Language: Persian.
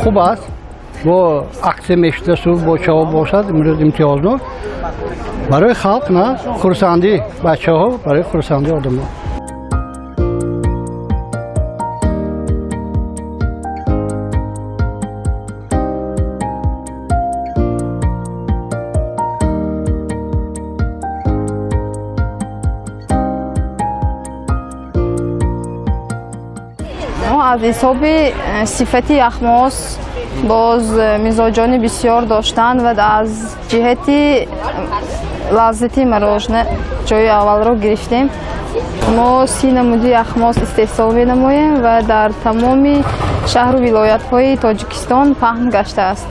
خوب است با عکس میشته و با چاو باشد امروز امتیاز نو برای خلق نه خرسندی بچه ها برای خرسندی آدم ها. از حساب صفت یخماس باز مزاجانی بسیار داشتند و از جهت لذت مراجنه جای اول را گرفتیم. ما 30 نمودی یخماس استحصال نماییم و در تمام شهر و ولایت های تاجیکستان پهن گشته است.